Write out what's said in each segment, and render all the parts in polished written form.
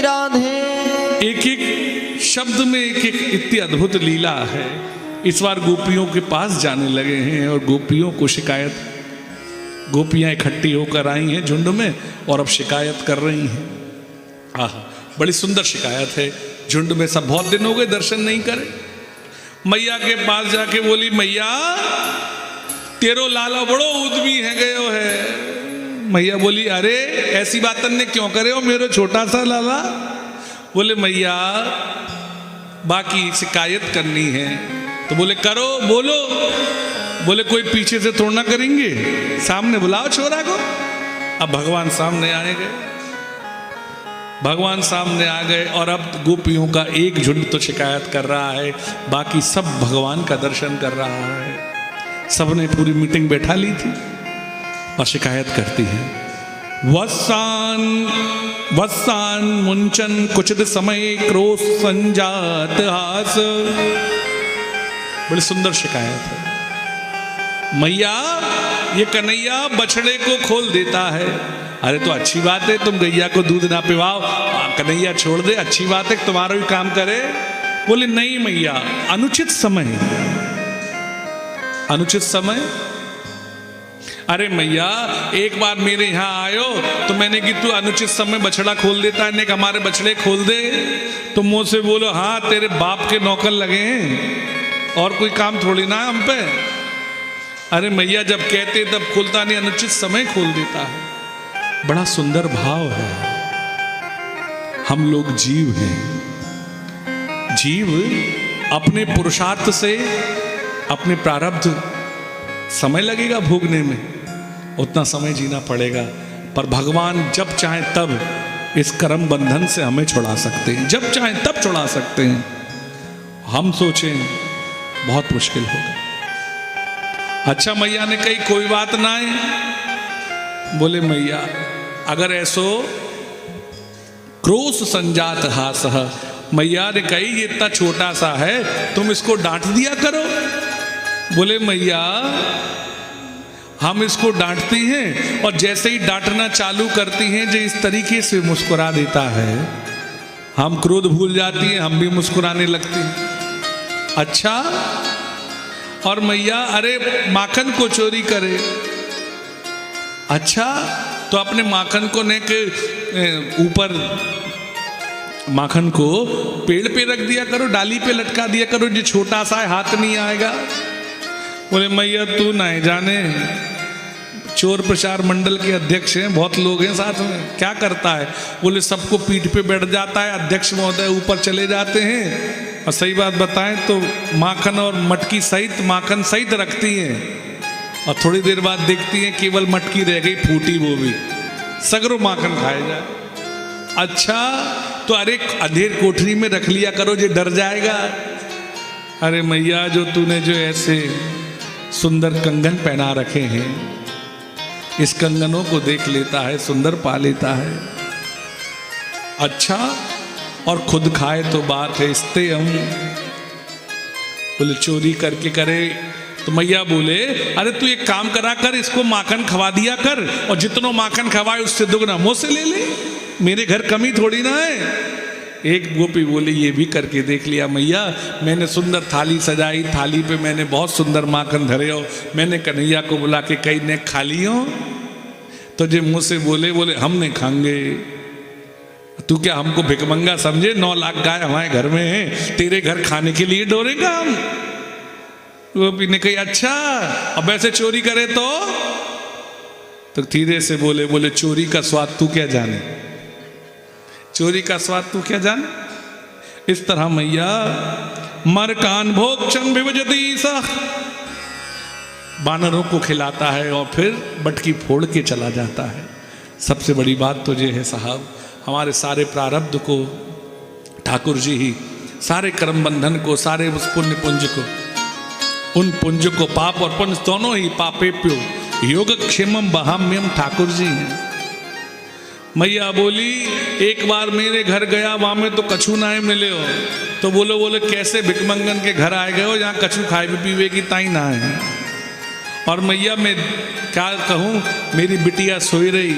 राधे। एक एक शब्द में एक एक इतनी अद्भुत लीला है। इस बार गोपियों के पास जाने लगे हैं और गोपियों को शिकायत, गोपियां इकट्ठी होकर आई हैं झुंड में और अब शिकायत कर रही हैं। आहा, बड़ी सुंदर शिकायत है। झुंड में सब बहुत दिन हो गए दर्शन नहीं करे। मैया के पास जाके बोली, मैया तेरो लाला बड़ो उद्मी है गयो है। मैया बोली, अरे ऐसी बातन ने क्यों करे हो मेरो छोटा सा लाला। बोले, मैया बाकी शिकायत करनी है। तो बोले, करो बोलो। बोले, कोई पीछे से थोड़ा ना करेंगे, सामने बुलाओ छोरा को। अब भगवान सामने आए गए, भगवान सामने आ गए और अब गोपियों का एक झुंड तो शिकायत कर रहा है, बाकी सब भगवान का दर्शन कर रहा है। सबने पूरी मीटिंग बैठा ली थी और शिकायत करती है। वत्सान वत्सान मुंचन कुचित समय क्रोध संजात हास। बड़ी सुंदर शिकायत है। मैया ये कन्हैया बछड़े को खोल देता है। अरे तो अच्छी बात है, तुम गैया को दूध ना पिवाओ, कन्हैया छोड़ दे, अच्छी बात है, तुम्हारा भी काम करे। बोले, नहीं मैया, अनुचित समय। अनुचित समय? अरे मैया एक बार मेरे यहाँ आयो तो मैंने कि तू अनुचित समय बछड़ा खोल देता है, नेक हमारे बछड़े खोल दे। तो मुंह से बोलो, हाँ तेरे बाप के नौकर लगे हैं और कोई काम थोड़ी ना हम पे। अरे मैया जब कहते तब खोलता नहीं, अनुचित समय खोल देता है। बड़ा सुंदर भाव है। हम लोग जीव हैं, जीव अपने पुरुषार्थ से अपने प्रारब्ध, समय लगेगा भोगने में, उतना समय जीना पड़ेगा। पर भगवान जब चाहे तब इस कर्म बंधन से हमें छुड़ा सकते हैं, जब चाहे तब छुड़ा सकते हैं। हम सोचें बहुत मुश्किल होगा। अच्छा मैया ने कही, कोई बात ना है। बोले, मैया अगर ऐसो क्रोध संजात हास। मैया ने कही, ये इतना छोटा सा है, तुम इसको डांट दिया करो। बोले, मैया हम इसको डांटती हैं और जैसे ही डांटना चालू करती हैं जो इस तरीके से मुस्कुरा देता है, हम क्रोध भूल जाती हैं, हम भी मुस्कुराने लगती हैं। अच्छा, और मैया अरे माखन को चोरी करे। अच्छा, तो अपने माखन को ने के ऊपर माखन को पेड़ पे रख दिया करो, डाली पे लटका दिया करो, जो छोटा सा है हाथ नहीं आएगा। बोले, मैया तू नहीं जाने, चोर प्रचार मंडल के अध्यक्ष हैं, बहुत लोग हैं साथ में, क्या करता है। बोले, सबको पीठ पे बैठ जाता है, अध्यक्ष महोदय ऊपर चले जाते हैं और सही बात बताएं तो माखन और मटकी सहित, माखन सहित रखती हैं और थोड़ी देर बाद देखती हैं केवल मटकी रह गई फूटी, वो भी सगरों माखन खाए जाए। अच्छा, तो अरे अंधेर कोठरी में रख लिया करो, जो डर जाएगा। अरे मैया जो तूने जो ऐसे सुंदर कंगन पहना रखे हैं, इस कंगनों को देख लेता है, सुंदर पा लेता है। अच्छा, और खुद खाए तो बात है, इसते हम। बोले, चोरी करके करे। तो मैया बोले, अरे तू एक काम करा कर, इसको माखन खवा दिया कर और जितनो माखन खवाए उससे दुगना मुँह से ले ले, मेरे घर कमी थोड़ी ना है। एक गोपी बोली, ये भी करके देख लिया मैया, मैंने सुंदर थाली सजाई, थाली पे मैंने बहुत सुंदर माखन धरे हो, मैंने कन्हैया को बुला के कई ने खा ली हो। तो जो मुँह से बोले, बोले हम नहीं खाएंगे। तू क्या हमको भिकमंगा समझे? 9 लाख गाय हमारे घर में है, तेरे घर खाने के लिए डोरेगा हम। गोपी ने कही, अच्छा अब ऐसे चोरी करे तो धीरे से बोले, बोले चोरी का स्वाद तू क्या जाने, चोरी का स्वाद तू क्या जाने। इस तरह मैया मर कान भोग चन विभजती सा, बानरों को खिलाता है और फिर बटकी फोड़ के चला जाता है। सबसे बड़ी बात तो ये है साहब, हमारे सारे प्रारब्ध को ठाकुर जी ही, सारे कर्म बंधन को, सारे उस पुण्य पुंज को, उन पुंज को, पाप और पुण्य दोनों ही पापेप्यो योगक्षेमम बहाम्यम ठाकुर जी हैं। मैया बोली, एक बार मेरे घर गया, वहां में तो कछू ना मिले हो। तो बोले कैसे भिकमंगन के घर आए गए हो, यहाँ कछू खाए भी पीवे की ताई ना है। और मैया मैं क्या कहूँ, मेरी बिटिया सोई रही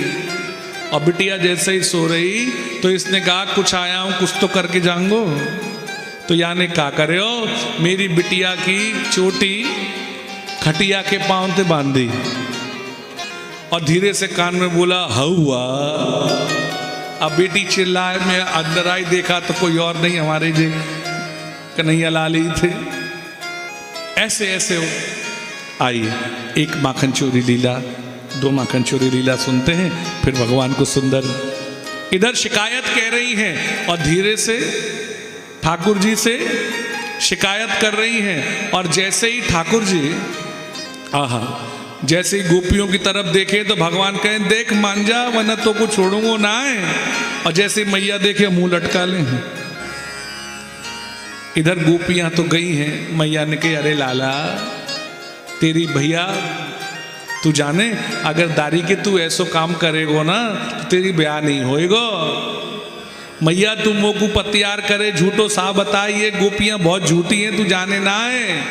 और बिटिया जैसे ही सो रही तो इसने कहा कुछ आया हूं, कुछ तो करके जाऊंगो। तो या ने क्या करे हो, मेरी बिटिया की चोटी खटिया के पांव से बांधी और धीरे से कान में बोला हवा। अब बेटी चिल्लाए, मैं अंदर आई देखा तो कोई और नहीं, हमारे जी कन्हैया लाल ही थे। ऐसे ऐसे हो। आइए एक माखन चोरी लीला, दो माखन चोरी लीला सुनते हैं, फिर भगवान को सुंदर। इधर शिकायत कह रही हैं और धीरे से ठाकुर जी से शिकायत कर रही हैं। और जैसे ही ठाकुर जी आहा जैसे ही गोपियों की तरफ देखे तो भगवान कहें देख मान जा वरना तो को छोड़ूंगा ना है। और जैसे मैया देखे मुंह लटका ले। इधर गोपियां तो गई हैं, मैया ने कहा अरे लाला तेरी भैया तू जाने अगर दारी के तू ऐसो काम करेगो ना तो तेरी ब्याह नहीं होएगो। मैया तू मोकू पतियार करे झूठो सा बताए, ये गोपियां बहुत झूठी हैं, तू जाने ना है,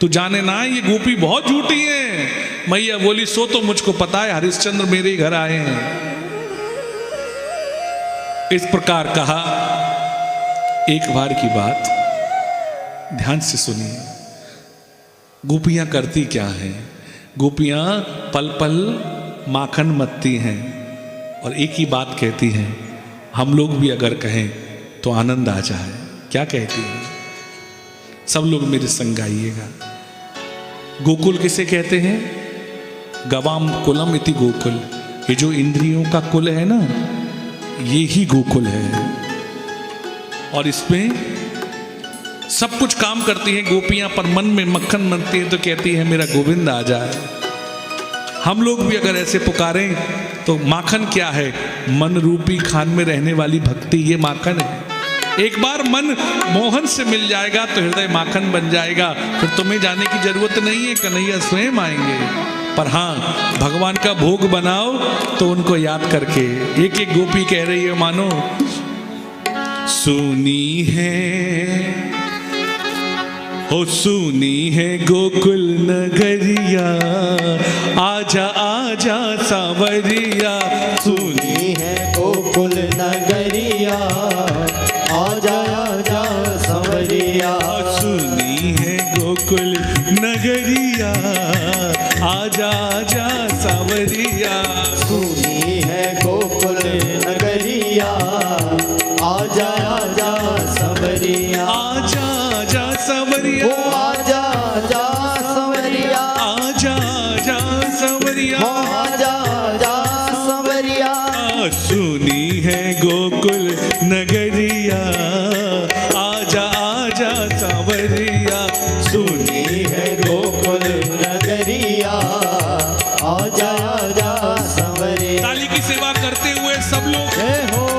तू जाने ना है, ये गोपी बहुत झूठी है। मैया बोली सो तो मुझको पता है, हरिश्चंद्र मेरे ही घर आए हैं। इस प्रकार कहा। एक बार की बात ध्यान से सुनिए, गोपियां करती क्या हैं। गोपियां पल पल माखन मत्ती हैं और एक ही बात कहती हैं, हम लोग भी अगर कहें तो आनंद आ जाए। क्या कहती हैं? सब लोग मेरे संग गाइएगा। गोकुल किसे कहते हैं? गवाम कुलम इति गोकुल। ये जो इंद्रियों का कुल है ना, ये ही गोकुल है। और इसमें सब कुछ काम करती हैं गोपियां, पर मन में मक्खन मनती है तो कहती है मेरा गोविंद आ जाए। हम लोग भी अगर ऐसे पुकारें तो माखन क्या है? मन रूपी खान में रहने वाली भक्ति, ये माखन है। एक बार मन मोहन से मिल जाएगा तो हृदय माखन बन जाएगा, फिर तुम्हें जाने की जरूरत नहीं है, कन्हैया स्वयं आएंगे। पर हाँ, भगवान का भोग बनाओ तो उनको याद करके। एक एक गोपी कह रही है मानो, सुनी है हो सुनी है गोकुल नगरिया, आजा आजा सावरिया। सुनी है गोकुल नगरिया, आजा आजा सावरिया। सुनी है गोकुल नगरिया, आजा आजा सावरिया। सुनी है गोकुल नगरिया, आजा आजा सावरिया। आजा आजा सावरिया, आजा आजा सावरिया, आजा आजा सावरिया, आजा आजा सावरिया। सुनी है गोकुल नगरिया, आजा आजा सावरिया। सुनी है गोकुल नगरिया, आजा आजा सावरिया। ताली की सेवा करते हुए सब लोग जय हो।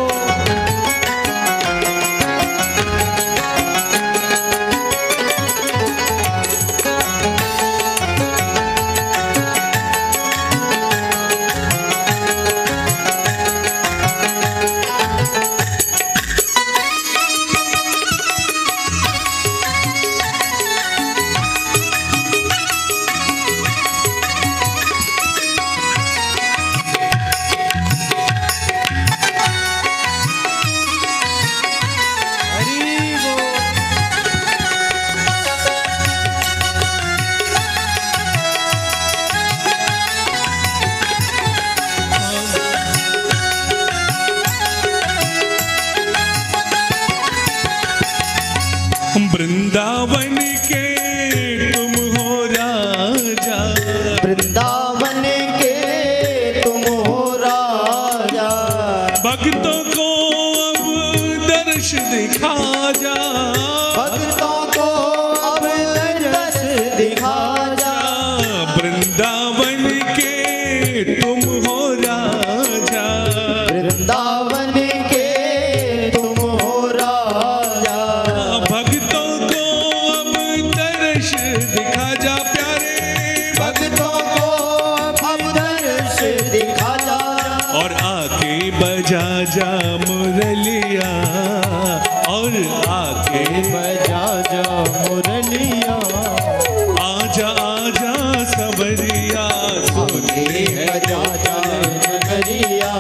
वृंदावन के तुम हो राजा, वृंदावन के तुम हो राजा। भक्तों को अब दर्श दिखा जा, भक्तों को अब दर्श दिखा जा। वृंदावन के तुम हो राजा, वृंदावन के तुम हो राजा। भक्तों को अब दर्श दिखा जा प्यारे, भक्तों को अब दर्श दिखा जा। और आके बजा जा मुरलिया, और आके बजा जा मुरलिया। आजा आजा सबरिया। सुनी है बजा जा नगरिया,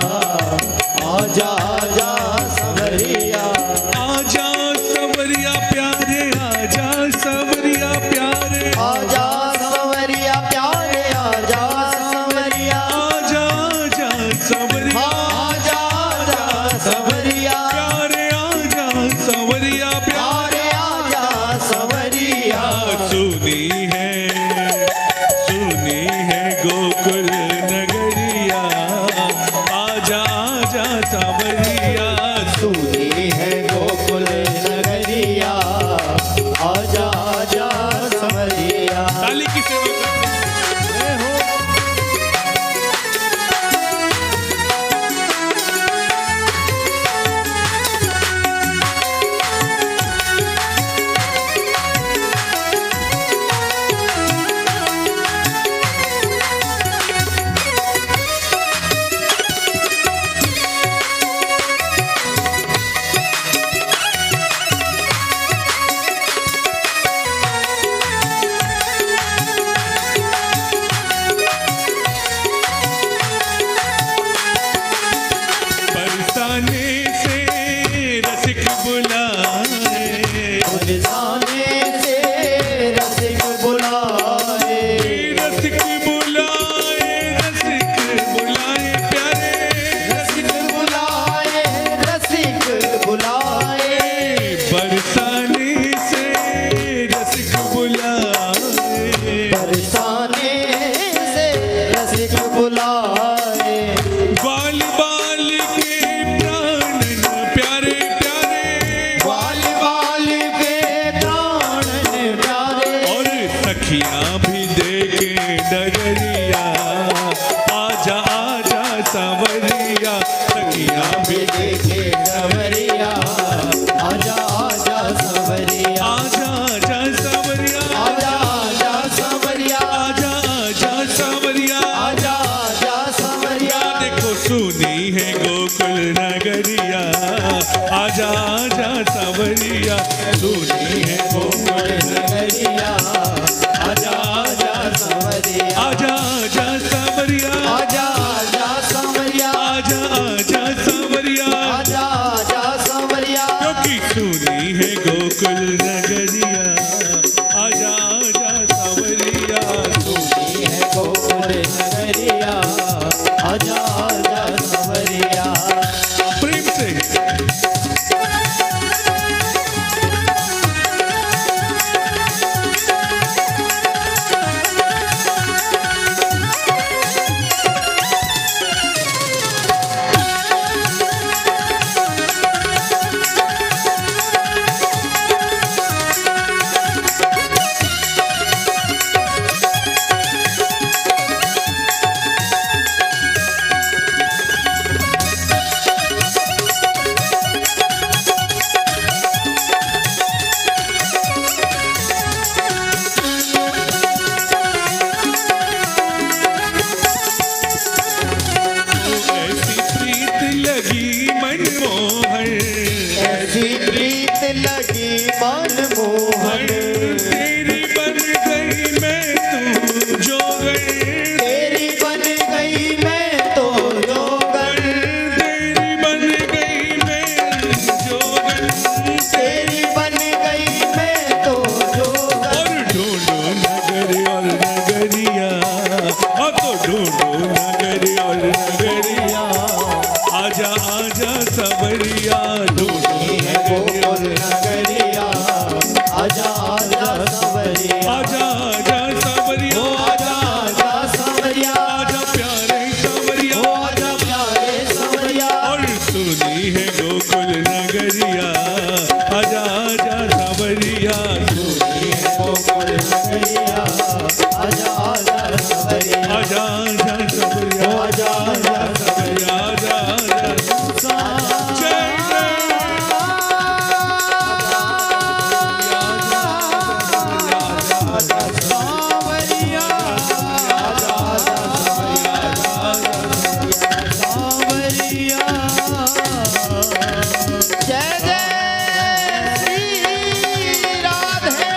आजा आजा सावरिया सुनी है गोकुल नगरिया आजा आजा सवरिया आजा आजा सावरिया आजा आजा सवरिया आजा आजा सावरिया आजा आजा सवरिया क्योंकि सुनी है गोकुल नगरिया आजा आजा सावरिया सुनी है गोकुल नगरिया आजा आजा सवरिया प्रेम से ऐसी प्रीत लगी मनमोहन ऐसी प्रीत लगी मनमोहन तेरी बन गई मैं तू जोगन तेरी बन गई मैं तो जोगन तेरी बन गई मैं जोगन तेरी बन गई मैं तो जोगन और ढूंढो नगर और नगरिया अब तो ढूंढो नगर और नगरिया आजा आजा सवरिया ढूंढो है गोकुल नगरिया आजा आजा सवरिया आजा आजा सवरिया आजा आजा सवरिया आजा प्यारे सवरिया आजा प्यारे सवरिया और सुनी है गोकुल नगरिया आजा आजा सवरिया गोकुल नगरिया आजा आजा सवरिया आजा आजा सवरिया आजा आजा सवरिया आजा आजा जय सावरिया आजा आजा सावरिया जय जय श्री राधे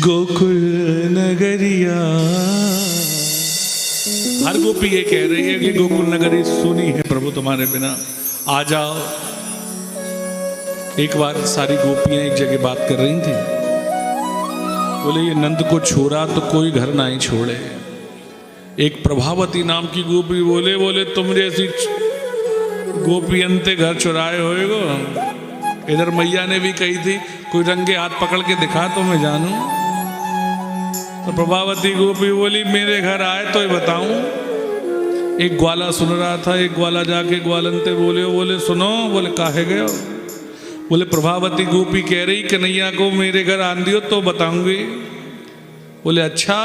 गोकुल नगरिया। हर गोपी ये कह रही है कि गोकुल नगरी सुनी है प्रभु तुम्हारे बिना, आ जाओ। एक बार सारी गोपियां एक जगह बात कर रही थी, बोले ये नंद को छोड़ा तो कोई घर ना ही छोड़े। एक प्रभावती नाम की गोपी बोले बोले तुम जैसी गोपी अंते घर चुराए होएगो। इधर मैया ने भी कही थी कोई रंगे हाथ पकड़ के दिखा तो मैं जानूं। तो प्रभावती गोपी बोली मेरे घर आए तो ही बताऊं। एक ग्वाला सुन रहा था, एक ग्वाला जाके ग्वालंते बोले सुनो। बोले काहे गए हो? बोले प्रभावती गोपी कह रही कन्हैया को मेरे घर आन दियो तो बताऊंगी। बोले अच्छा?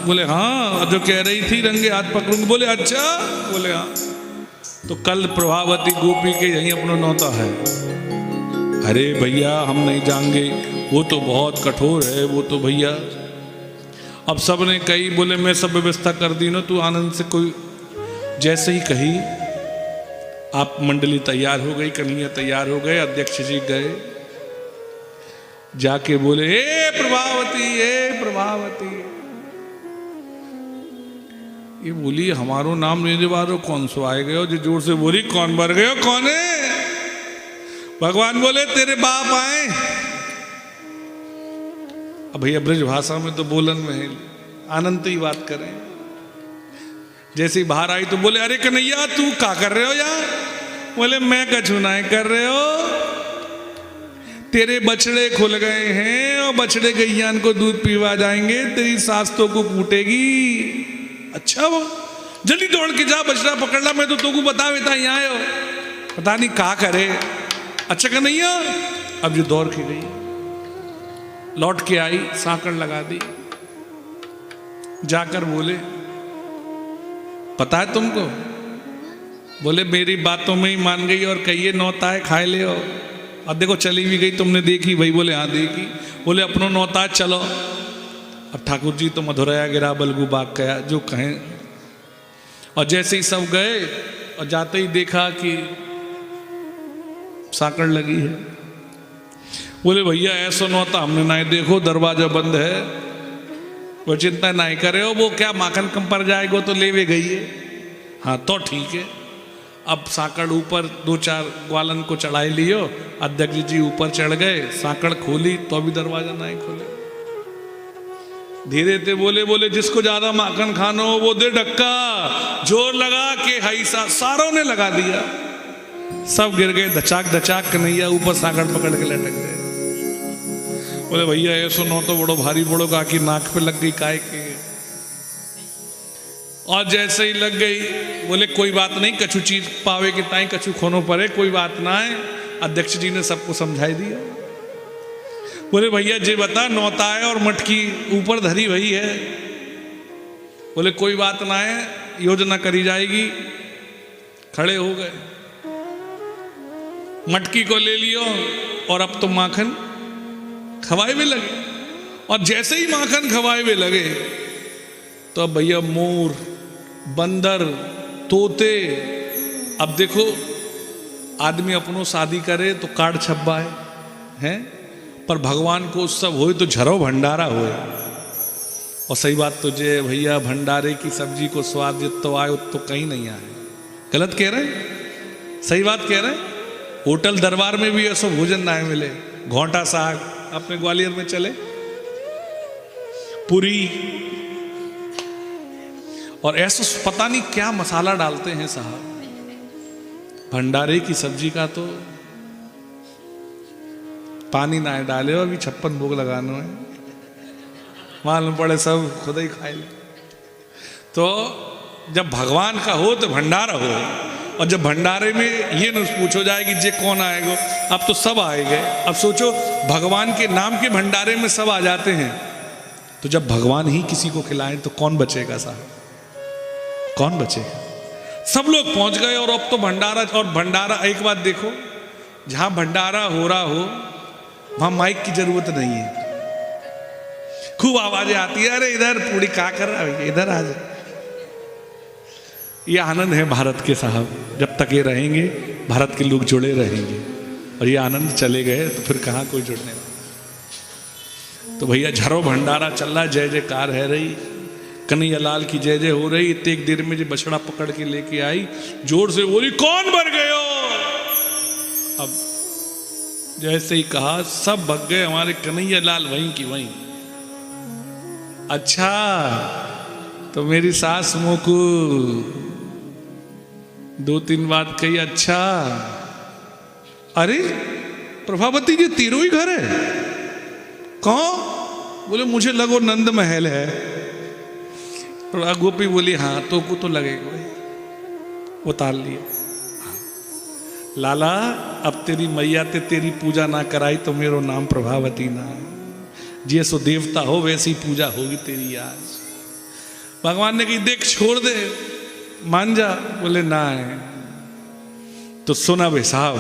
बोले हाँ, जो कह रही थी रंगे हाथ पकड़ूंगी। बोले अच्छा? बोले हाँ। तो कल प्रभावती गोपी के यहीं अपना नौता है। अरे भैया हम नहीं जाएंगे, वो तो बहुत कठोर है, वो तो भैया। अब सब ने कही, बोले मैं सब व्यवस्था कर दी ना, तू आनंद से कोई जैसे ही कही आप मंडली तैयार हो गई, कन्हैया तैयार हो गए, अध्यक्ष जी गए, जाके बोले हे प्रभावती, हे प्रभावती। ये बोली हमारो नाम लेने वालों कौन सो आए गए हो? जो जोर से बोली कौन भर गए हो? कौन है? भगवान बोले तेरे बाप आए। अब भैया ब्रज भाषा में तो बोलन में है, आनंद ही बात करें। जैसे ही बाहर आई तो बोले अरे कन्हैया तू क्या कर रहे हो यार? बोले मैं कछु नहीं कर रहे हो, तेरे बछड़े खुल गए हैं और बछड़े गैयान को दूध पीवा जाएंगे, तेरी सास तो को कूटेगी। अच्छा वो जल्दी दौड़ के जा, बछड़ा पकड़ ला, मैं तो तुमको बता बेटा यहाँ आए हो, पता नहीं क्या करे। अच्छा कन्हैया। अब जो दौड़ के गई, लौट के आई, सांकड़ लगा दी, जाकर बोले पता है तुमको? बोले मेरी बातों में ही मान गई और कहिए नौता है खाए ले हो। अब देखो चली भी गई, तुमने देखी भाई? बोले हाँ देखी। बोले अपनो नौता है चलो। अब ठाकुर जी तो मधुरया गिरा बलगु बाग गया, जो कहें और जैसे ही सब गए और जाते ही देखा कि साकड़ लगी है। बोले भैया ऐसा न होता, हमने ना देखो दरवाजा बंद है, वो चिंता ना करे हो, वो क्या माखन कम पर जाएगा तो ले वे गई है। हाँ तो ठीक है। अब साकड़ ऊपर 2-4 ग्वालन को चढ़ाई लियो, अध्यक्ष जी ऊपर चढ़ गए, साकड़ खोली तो भी दरवाजा ना ही खोले। धीरे धीरे बोले जिसको ज्यादा माखन खानो वो दे डक्का, जोर लगा के हाईसा सारों ने लगा दिया, सब गिर गए धचाक कन्हैया ऊपर साकड़ पकड़ के लटक गए। बोले भैया ये सुनो तो बड़ो भारी बड़ो का की नाक पे लग गई काय के। और जैसे ही लग गई बोले कोई बात नहीं, कछु चीज पावे के ताई कछु खोनो पड़े, कोई बात ना है। अध्यक्ष जी ने सबको समझाई दिया। बोले भैया जी बता नौता है और मटकी ऊपर धरी वही है। बोले कोई बात ना है, योजना करी जाएगी। खड़े हो गए, मटकी को ले लियो और अब तो माखन खवाए में लगे। और जैसे ही माखन खवाए में लगे तो अब भैया मोर, बंदर, तोते, अब देखो आदमी अपनों शादी करे तो कार्ड छपवा है, पर भगवान को उत्सव हो तो झरो भंडारा हो। और सही बात तो जे भैया भंडारे की सब्जी को स्वाद जितो आए तो कहीं नहीं आए। गलत कह रहे, सही बात कह रहे। होटल दरबार में भी ऐसा भोजन ना मिले। घोंटा साग अपने ग्वालियर में चले, पूरी, और ऐसा पता नहीं क्या मसाला डालते हैं साहब। भंडारे की सब्जी का तो पानी ना डाले और अभी 56 भोग लगाना है, मालूम पड़े सब खुद ही खाए ले। तो जब भगवान का हो तो भंडारा हो, और जब भंडारे में ये न पूछो जाए कि जे कौन आएगा, अब तो सब आएंगे। अब सोचो भगवान के नाम के भंडारे में सब आ जाते हैं, तो जब भगवान ही किसी को खिलाएं तो कौन बचेगा साहब, कौन बचेगा। सब लोग पहुंच गए और अब तो भंडारा। और भंडारा एक बात देखो, जहां भंडारा हो रहा हो वहां माइक की जरूरत नहीं है, खूब आवाजें आती है, अरे इधर पूरी क्या कर रहा है, इधर आ जाए। ये आनंद है भारत के साहब, जब तक ये रहेंगे भारत के लोग जुड़े रहेंगे, और ये आनंद चले गए तो फिर कहाँ कोई जुड़ने वाला। तो भैया झरो भंडारा चल रहा, जय जयकार है रही, कन्हैया लाल की जय जय हो रही। इतने एक देर में जो बछड़ा पकड़ के लेके आई, जोर से बोली कौन भर गए हो। अब जैसे ही कहा सब भग गए, हमारे कन्हैया लाल वहीं की वहीं। अच्छा तो मेरी सास मुँह को 2-3 बात कही। अच्छा अरे प्रभावती जी तेरो ही घर है? कौन? बोले मुझे लगो नंद महल है। गोपी बोली हाँ तो को तो लगेगा भाई। उतार लिया। लाला अब तेरी मैया ते तेरी पूजा ना कराई तो मेरो नाम प्रभावती ना। जैसो देवता हो वैसी पूजा होगी तेरी आज। भगवान ने कही देख छोड़ दे, मान जा। बोले ना है तो सुना भाई साहब,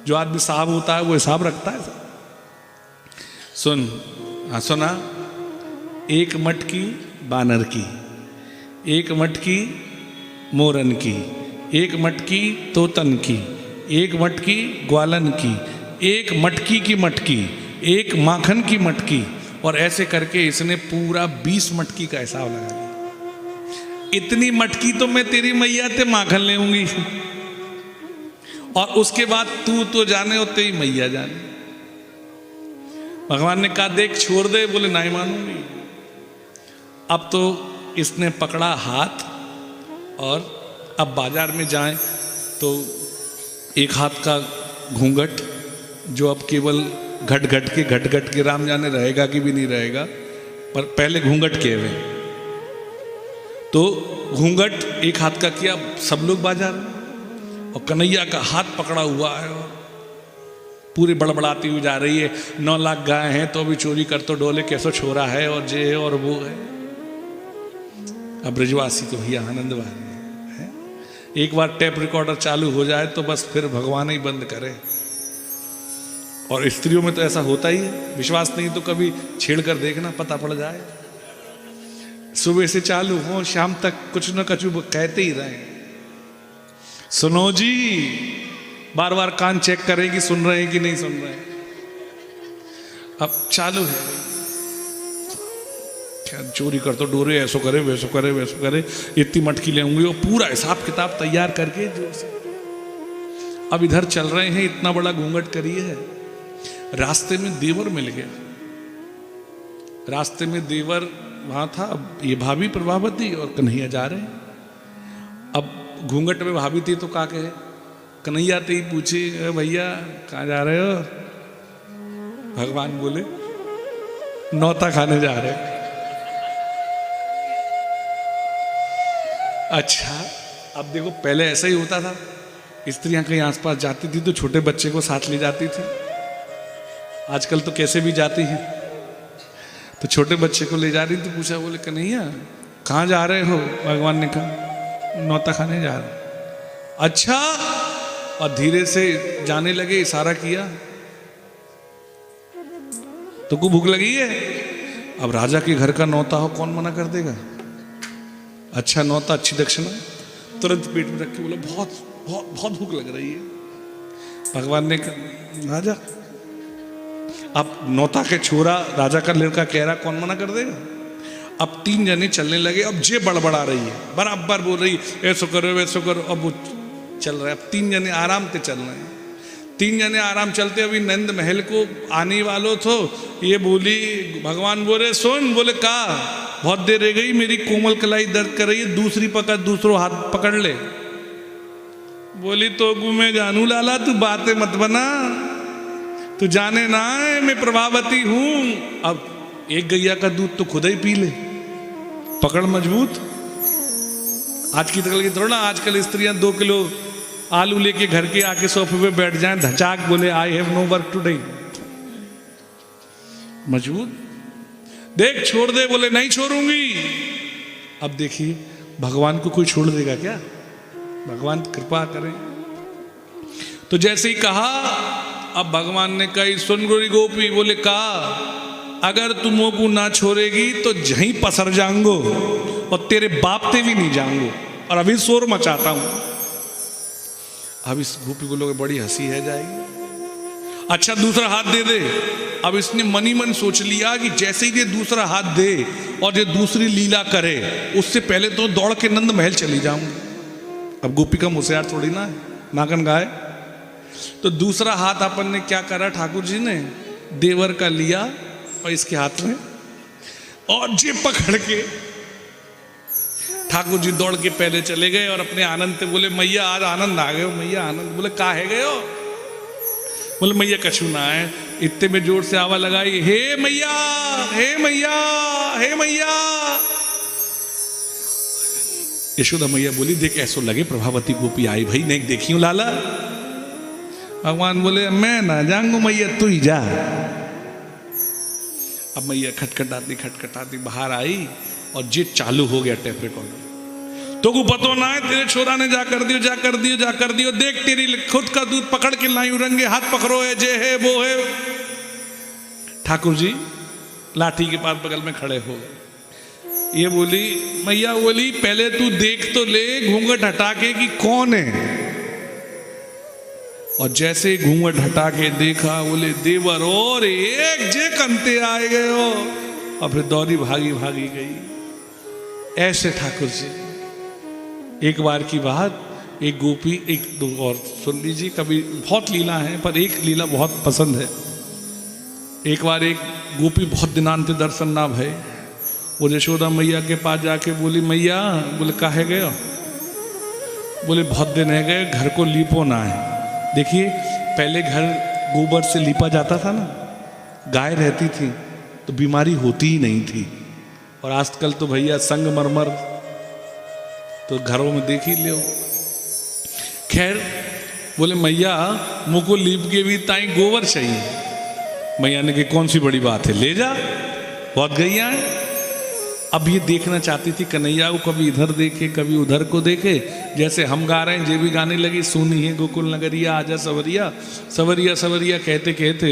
जो आदमी साहब होता है वो हिसाब रखता है। सुन, हाँ सुना। एक मटकी बानर की, एक मटकी मोरन की, एक मटकी तोतन की, एक मटकी ग्वालन की, एक मटकी की मटकी, एक माखन की मटकी, और ऐसे करके इसने पूरा 20 मटकी का हिसाब लगा लिया। इतनी मटकी तो मैं तेरी मैया ते माखन लेऊंगी, और उसके बाद तू तो जाने और तेरी मैया जाने। भगवान ने कहा देख छोड़ दे। बोले नहीं मानूंगी। अब तो इसने पकड़ा हाथ, और अब बाजार में जाएं तो एक हाथ का घूंघट जो अब केवल घट घट के राम जाने रहेगा कि भी नहीं रहेगा, पर पहले घूंघट किए हुए। तो घूंघट एक हाथ का किया, सब लोग बाजार में, और कन्हैया का हाथ पकड़ा हुआ है और पूरी बड़बड़ाती हुई जा रही है। 9 लाख गाय हैं तो भी चोरी कर तो डोले, कैसो छोरा है और जे है और वो है। अब ब्रजवासी तो भैया आनंद वाले हैं। एक बार टेप रिकॉर्डर चालू हो जाए तो बस फिर भगवान ही बंद करे। और स्त्रियों में तो ऐसा होता ही है। विश्वास नहीं तो कभी छेड़ कर देखना, पता पड़ जाए। सुबह से चालू हो शाम तक कुछ न कुछ वो कहते ही रहे। सुनो जी, बार बार कान चेक करें कि सुन रहे हैं कि नहीं सुन रहे हैं। अब चालू है, क्या चोरी कर तो डोरे, ऐसो करे वैसो करे वैसो करे, इतनी मटकी ले होंगे, और पूरा हिसाब किताब तैयार करके जोर से। अब इधर चल रहे हैं, इतना बड़ा घूंघट करिए है। रास्ते में देवर मिल गया, रास्ते में देवर वहां था। अब ये भाभी प्रभावती और कन्हैया जा रहे हैं। अब घूंघट में भाभी थी तो क्या कहे, कन्हैया तो ही पूछी, भैया कहाँ जा रहे हो? भगवान बोले नौता खाने जा रहे हैं। अच्छा, अब देखो पहले ऐसा ही होता था, स्त्रियां कहीं आसपास जाती थी तो छोटे बच्चे को साथ ले जाती थी। आजकल तो कैसे भी जाती हैं, तो छोटे बच्चे को ले जा रही तो पूछा, बोले कन्हैया कहाँ जा रहे हो? भगवान ने कहा नौता खाने जा रहे। अच्छा, और धीरे से जाने लगे, इशारा किया तो को भूख लगी है। अब राजा के घर का नौता हो, कौन मना कर देगा? अच्छा नौता, अच्छी दक्षिणा, तुरंत पेट में रख के बोला बहुत बहुत बहुत भूख लग रही है। भगवान ने कहा राजा, अब नौता के छोरा राजा का लड़का कह रहा, कौन मना कर देगा? अब 3 जने चलने लगे। अब जे बड़बड़ा रही है, बराबर बोल रही ऐसो करो वैसो करो। अब वो चल रहा है, अब 3 जने आराम से चल रहे हैं। 3 जने आराम चलते, अभी नंद महल को आने वालो थो। ये बोली, भगवान बोले सुन, बोले का बहुत देर रह गई, मेरी कोमल कलाई दर्द कर रही है, दूसरी पकड़, दूसरो हाथ पकड़ ले। बोली तो मैं जानू लाला, तू बातें मत बना, तू जाने ना है मैं प्रभावती हूं। अब एक गैया का दूध तो खुद ही पी ले, पकड़ मजबूत। आज की तकल की थोड़ा ना, आजकल स्त्रियां 2 किलो आलू लेके घर के आके सोफे पे बैठ जाएं, धचाक बोले I have no work today, मजबूत। देख छोड़ दे, बोले नहीं छोड़ूंगी। अब देखिए भगवान को कोई छोड़ देगा क्या? भगवान कृपा करें। तो जैसे ही कहा, अब भगवान ने कही सुन गोरी गोपी, बोले कहा अगर तुम को ना छोड़ेगी तो जहीं पसर जाऊंगो और तेरे बाप ते भी नहीं जाऊंगो, और अभी शोर मचाता हूं। अब इस गोपी को लोग बड़ी हंसी है जाएगी। अच्छा दूसरा हाथ दे दे। अब इसने मनी मन सोच लिया कि जैसे ही ये दूसरा हाथ दे और ये दूसरी लीला करे, उससे पहले तो दौड़ के नंद महल चली जाऊंगी। अब गोपी का मुसियार थोड़ी ना है, नागन गाय। तो दूसरा हाथ अपन ने क्या करा, ठाकुर जी ने देवर का लिया और इसके हाथ में, और जे पकड़ के ठाकुर जी दौड़ के पहले चले गए और अपने आनंद से बोले मैया आज आनंद आ गए हो, मैया आनंद। बोले का है गए हो? बोले मैया कछु ना है। इतने में जोर से आवाज लगाई, हे मैया हे मैया हे मैया। यशोदा मैया बोली देख ऐसो लगे प्रभावती गोपी आई भाई, नहीं देखी हूं लाला। भगवान बोले मैं ना जाऊंगा मैया, तू ही जा। अब मैया खटखटाती बाहर आई और जे चालू हो गया टेप रिकॉर्डर। तो को पतो ना है, तेरे छोरा ने जा कर दियो, देख तेरी खुद का दूध पकड़ के लाई, रंगे हाथ पकड़ो है, जे है वो है। ठाकुर जी लाठी के पास बगल में खड़े हो गए। ये बोली मैया, बोली पहले तू देख तो ले घूंघट हटा के कि कौन है। और जैसे घूंघट हटा के देखा, बोले देवर और एक जे कंते आए गए हो। और फिर दौड़ी भागी गई। ऐसे ठाकुर जी, एक बार की बात, एक गोपी, एक दो और सुन लीजिए, कभी बहुत लीला है पर एक लीला बहुत पसंद है। एक बार एक गोपी बहुत दिनांत दर्शन ना भय, वो यशोदा मैया के पास जाके बोली मैया, बोले काहे गए? बोले बहुत दिन है गए, घर को लीपो ना है। देखिए पहले घर गोबर से लीपा जाता था ना, गाय रहती थी तो बीमारी होती ही नहीं थी। और आजकल तो भैया संगमरमर तो घरों में देख ही लो। खैर बोले मैया मुझको लीप के भी ताई गोबर चाहिए। मैया ने कहा कौन सी बड़ी बात है, ले जा, बहुत गैया है। अब ये देखना चाहती थी कन्हैया को, कभी इधर देखे कभी उधर को देखे। जैसे हम गा रहे हैं जे भी गाने लगी, सुनी है गोकुल नगरिया आजा सवरिया सवरिया सवरिया कहते कहते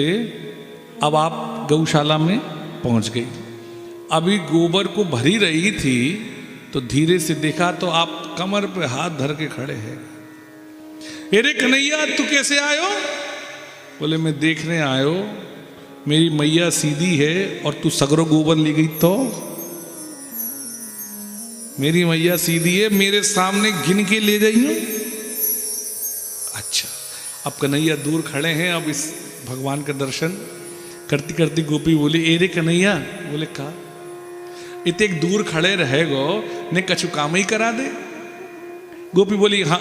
अब आप गौशाला में पहुंच गई। अभी गोबर को भरी रही थी तो धीरे से देखा तो आप कमर पे हाथ धर के खड़े हैं। अरे कन्हैया तू कैसे आयो? बोले मैं देखने आयो, मेरी मैया सीधी है और तू सगरो गोबर ले गई तो? मेरी मैया सीधी है, मेरे सामने गिन के ले गई हूं। अच्छा, अब कन्हैया दूर खड़े हैं, अब इस भगवान का दर्शन करती करती गोपी बोली एरे कन्हैया। बोले का इतने दूर खड़े रहेगो ने कछु काम ही करा दे। गोपी बोली हाँ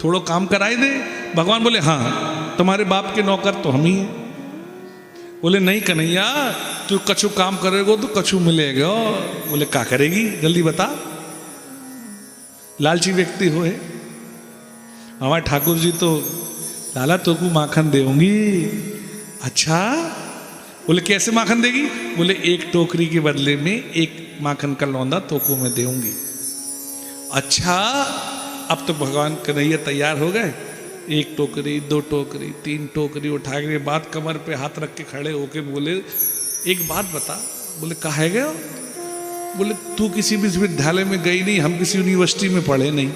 थोड़ो काम कराई दे। भगवान बोले हाँ तुम्हारे बाप के नौकर तो हम ही हैं। बोले नहीं कन्हैया तू कछु काम करेगो तो कछु मिलेगा। बोले क्या करेगी जल्दी बता। लालची व्यक्ति हो है हमारे ठाकुर जी तो लाला तो को माखन देंगी। अच्छा बोले कैसे माखन देगी? बोले एक टोकरी के बदले में एक माखन का लौंदा तोको में देऊंगी। अच्छा अब तो भगवान कन्हैया तैयार हो गए। एक टोकरी, दो टोकरी, तीन टोकरी उठा के बाद कमर पे हाथ रख के खड़े होके बोले एक बात बता। बोले कहा है गया? बोले तू किसी विश्वविद्यालय में गई नहीं, हम किसी यूनिवर्सिटी में पढ़े नहीं,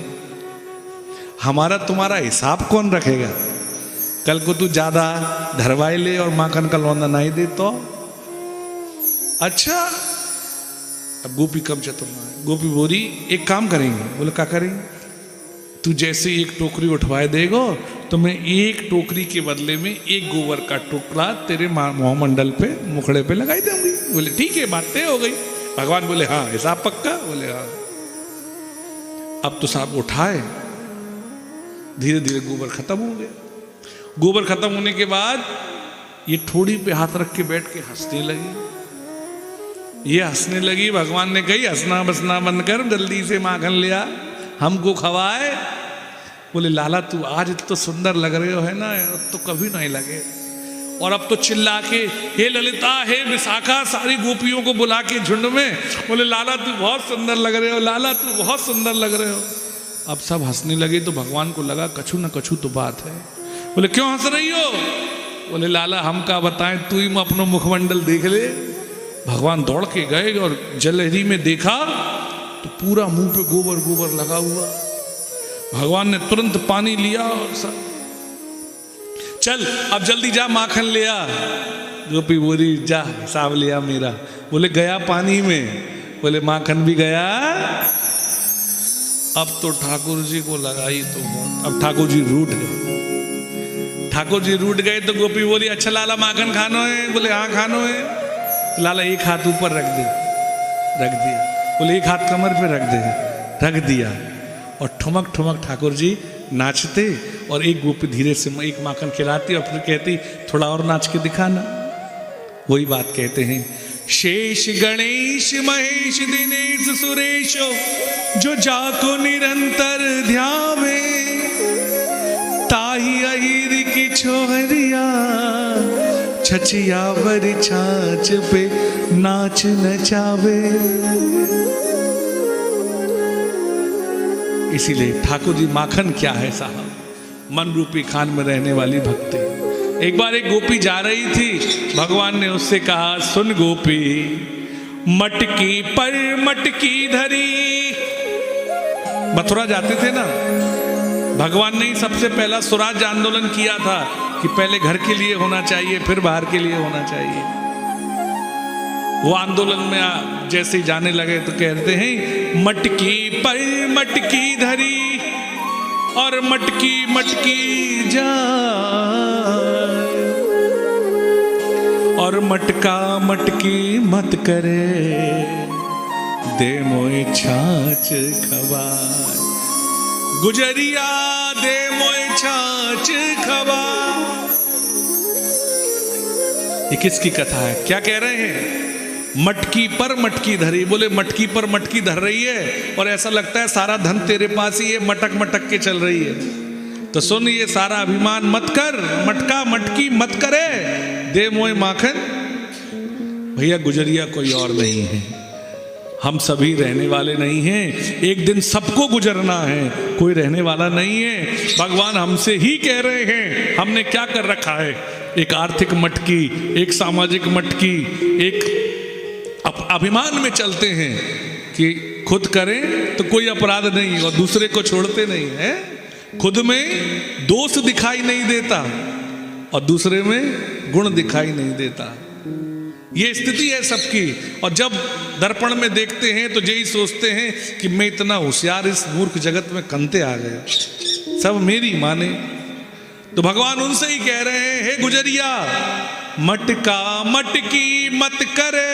हमारा तुम्हारा हिसाब कौन रखेगा? कल को तू ज्यादा धरवाई ले और माखन का लौंदा नहीं दे तो? अच्छा अब गोपी कम चतुर है। गोपी बोली एक काम करेंगे। बोले क्या करेंगे? तू जैसे एक टोकरी उठवाए देगो तो मैं एक टोकरी के बदले में एक गोबर का टुकड़ा तेरे मोहमंडल पे मुखड़े पे लगाई दूंगी। बोले ठीक है बात तय हो गई। भगवान बोले हाँ हिसाब पक्का? बोले हाँ। अब तो साहब उठाए, धीरे धीरे गोबर खत्म हो गया। गोबर खत्म होने के बाद ये ठोड़ी पे हाथ रख के बैठ के हंसने लगी। ये हंसने लगी। भगवान ने कही हंसना बसना बंद कर, जल्दी से माखन लिया हमको खवाए। बोले लाला तू आज तो सुंदर लग रहे हो है ना, तो कभी नहीं लगे। और अब तो चिल्ला के हे ललिता हे विशाखा सारी गोपियों को बुला के झुंड में बोले लाला तू बहुत सुंदर लग रहे हो, लाला तू बहुत सुंदर लग रहे हो। अब सब हंसने लगे तो भगवान को लगा कछु न कछु तो बात है। बोले क्यों हंस रही हो? बोले लाला हम क्या बताएं, तू ही अपना मुखमंडल देख ले। भगवान दौड़ के गए और जलहरी में देखा तो पूरा मुंह पे गोबर गोबर लगा हुआ। भगवान ने तुरंत पानी लिया और सब चल अब जल्दी जा माखन ले आ। गोपी बोली जा हिसाब लिया मेरा। बोले गया पानी में? बोले माखन भी गया। अब तो ठाकुर जी को लगाई तो अब ठाकुर जी रूठ गए। ठाकुर जी रूठ गए तो गोपी बोली अच्छा लाला माखन खानो है? बोले हाँ खानो है। तो लाला एक हाथ ऊपर रख दे। रख दिया। बोले एक हाथ कमर पे रख दे। रख दिया। और ठुमक ठुमक ठाकुर जी नाचते और एक गोपी धीरे से एक माखन खिलाती और फिर कहती थोड़ा और नाच के दिखाना। वही बात कहते हैं शेष गणेश महेश दिनेश सुरेश जो जाको निरंतर ध्यावे ताही अहिर की छोहरिया छचिया वर छाछ पे नाच नचावे। इसीलिए ठाकुर जी माखन क्या है साहब, मन रूपी खान में रहने वाली भक्ति। एक बार एक गोपी जा रही थी, भगवान ने उससे कहा सुन गोपी मटकी पर मटकी धरी। मथुरा जाते थे ना, भगवान ने ही सबसे पहला स्वराज आंदोलन किया था कि पहले घर के लिए होना चाहिए फिर बाहर के लिए होना चाहिए। वो आंदोलन में जैसे ही जाने लगे तो कहते हैं मटकी पर मटकी धरी और मटकी मटकी जाए और मटका मटकी मत करे दे मोए छाछ खवाए। गुजरिया दे मोए छाछ खवाए। ये किसकी कथा है? क्या कह रहे हैं? मटकी पर मटकी धरी। बोले मटकी पर मटकी धर रही है और ऐसा लगता है सारा धन तेरे पास ही है, मटक मटक के चल रही है। तो सुन ये सारा अभिमान मत कर, मटका मटकी मत करे दे मोए माखन। भैया गुजरिया कोई और नहीं है, हम सभी रहने वाले नहीं हैं। एक दिन सबको गुजरना है, कोई रहने वाला नहीं है। भगवान हमसे ही कह रहे हैं हमने क्या कर रखा है। एक आर्थिक मटकी, एक सामाजिक मटकी, एक अभिमान में चलते हैं कि खुद करें तो कोई अपराध नहीं और दूसरे को छोड़ते नहीं है। खुद में दोष दिखाई नहीं देता और दूसरे में गुण दिखाई नहीं देता। ये स्थिति है सबकी। और जब दर्पण में देखते हैं तो यही सोचते हैं कि मैं इतना होशियार, इस मूर्ख जगत में कंते आ गए, सब मेरी माने। तो भगवान उनसे ही कह रहे हैं, हे गुजरिया मटका मटकी मत करे।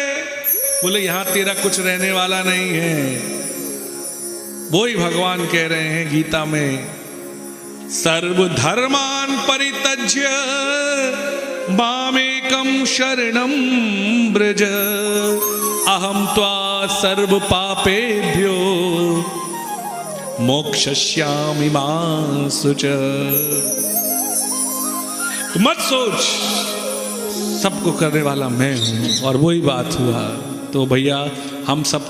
बोले यहां तेरा कुछ रहने वाला नहीं है। वो ही भगवान कह रहे हैं गीता में, सर्वधर्मान परित्यज्य मामेकं शरणं व्रज अहम त्वा सर्व पापेभ्यो मोक्षयिष्यामि मा शुच। मत सोच, सबको करने वाला मैं हूं। और वही बात हुआ। तो भैया हम सब